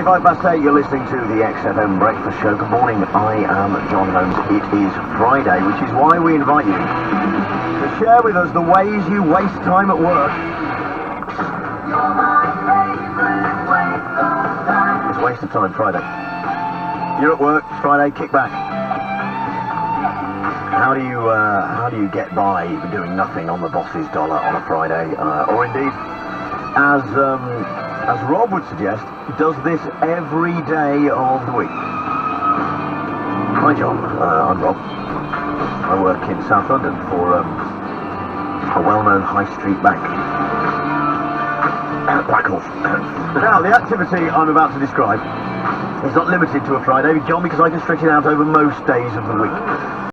8, you're listening to the XFM Breakfast Show. Good morning, I am John Holmes. It is Friday, which is why we invite you to share with us the ways you waste time at work. It's waste of time, Friday. You're at work, it's Friday, kick back. How do you get by doing nothing on the boss's dollar on a Friday? Or indeed, as Rob would suggest, does this every day of the week. Hi John, I'm Rob. I work in South London for a well-known high street bank. Blackhouse. Now, the activity I'm about to describe is not limited to a Friday, John, because I can stretch it out over most days of the week.